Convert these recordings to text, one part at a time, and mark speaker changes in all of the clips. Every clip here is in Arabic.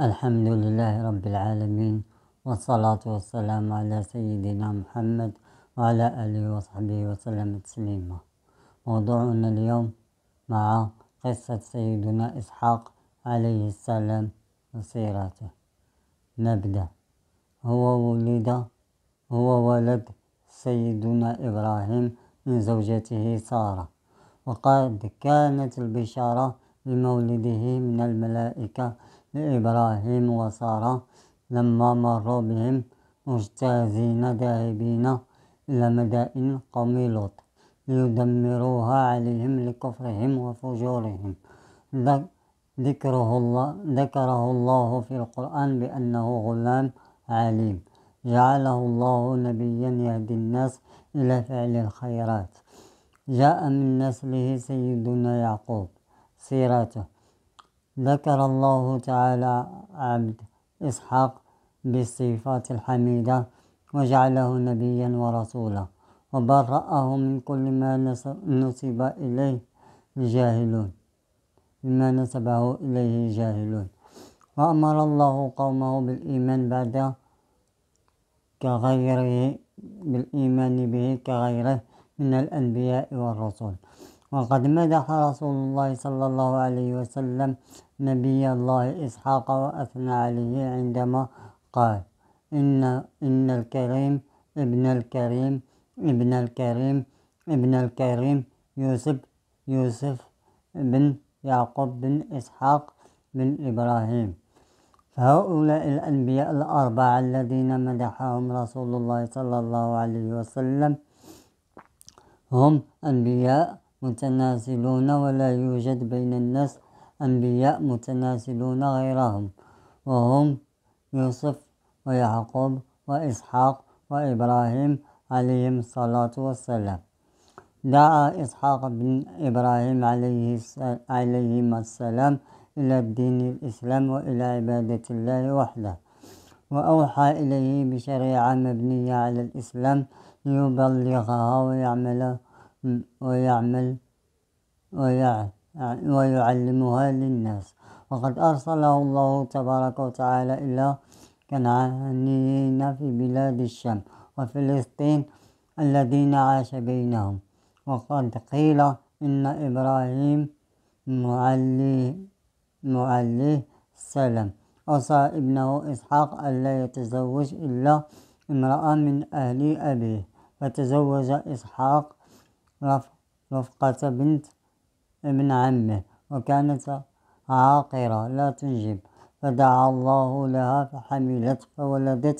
Speaker 1: الحمد لله رب العالمين، والصلاة والسلام على سيدنا محمد وعلى آله وصحبه وسلم تسليما. موضوعنا اليوم مع قصة سيدنا إسحاق عليه السلام وسيرته. نبدأ. هو ولد سيدنا إبراهيم من زوجته سارة، وقد كانت البشارة بمولده من الملائكة لإبراهيم وسارة لما مروا بهم مجتازين ذاهبين إلى مدائن قوم لوط ليدمروها عليهم لكفرهم وفجورهم. ذكره الله في القرآن بأنه غلام عليم، جعله الله نبيا يهدي الناس إلى فعل الخيرات. جاء من نسله سيدنا يعقوب. سيرته: ذكر الله تعالى عبد إسحاق بالصفات الحميدة، وجعله نبيا ورسولا، وبرأه من كل ما نسبه إليه جاهلون. وأمر الله قومه بالإيمان به كغيره من الأنبياء والرسل. وقد مدح رسول الله صلى الله عليه وسلم نبي الله إسحاق وأثنى عليه عندما قال: إن الكريم ابن الكريم يوسف بن يعقوب بن إسحاق بن إبراهيم. فهؤلاء الأنبياء الأربعة الذين مدحهم رسول الله صلى الله عليه وسلم هم أنبياء متناسلون، ولا يوجد بين الناس أنبياء متناسلون غيرهم، وهم يوسف ويعقوب وإسحاق وإبراهيم عليهم الصلاة والسلام. دعا إسحاق بن إبراهيم عليهما السلام إلى الدين الإسلام وإلى عبادة الله وحده، وأوحى إليه بشريعة مبنية على الإسلام ليبلغها ويعلمها للناس. وقد أرسله الله تبارك وتعالى إلى كنعانيين في بلاد الشام وفلسطين الذين عاش بينهم. وقد قيل إن إبراهيم معليه السلام أوصى ابنه إسحاق ألا يتزوج إلا امرأة من أهل أبيه، فتزوج إسحاق رفقة بنت ابن عمه، وكانت عاقرة لا تنجب، فدعا الله لها فحملت فولدت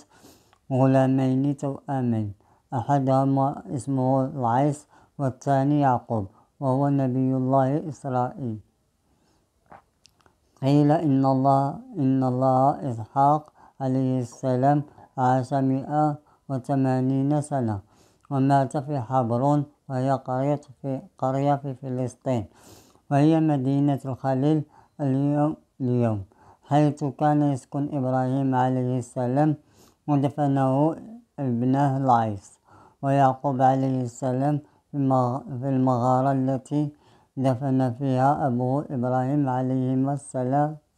Speaker 1: غلامين توأمين، أحدهما اسمه العيس والثاني يعقوب، وهو نبي الله إسرائيل. قيل إن الله إسحاق عليه السلام عاش 180 سنة، ومات في حبرون، وهي قرية في فلسطين، وهي مدينة الخليل اليوم، حيث كان يسكن إبراهيم عليه السلام، ودفنه ابنه العيس، ويعقوب عليه السلام في المغارة التي دفن فيها أبوه إبراهيم عليهما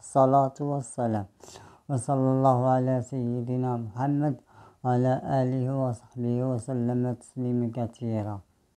Speaker 1: الصلاة والسلام. وصلى الله على سيدنا محمد وعلى آله وصحبه وسلم تسليما كثيرا.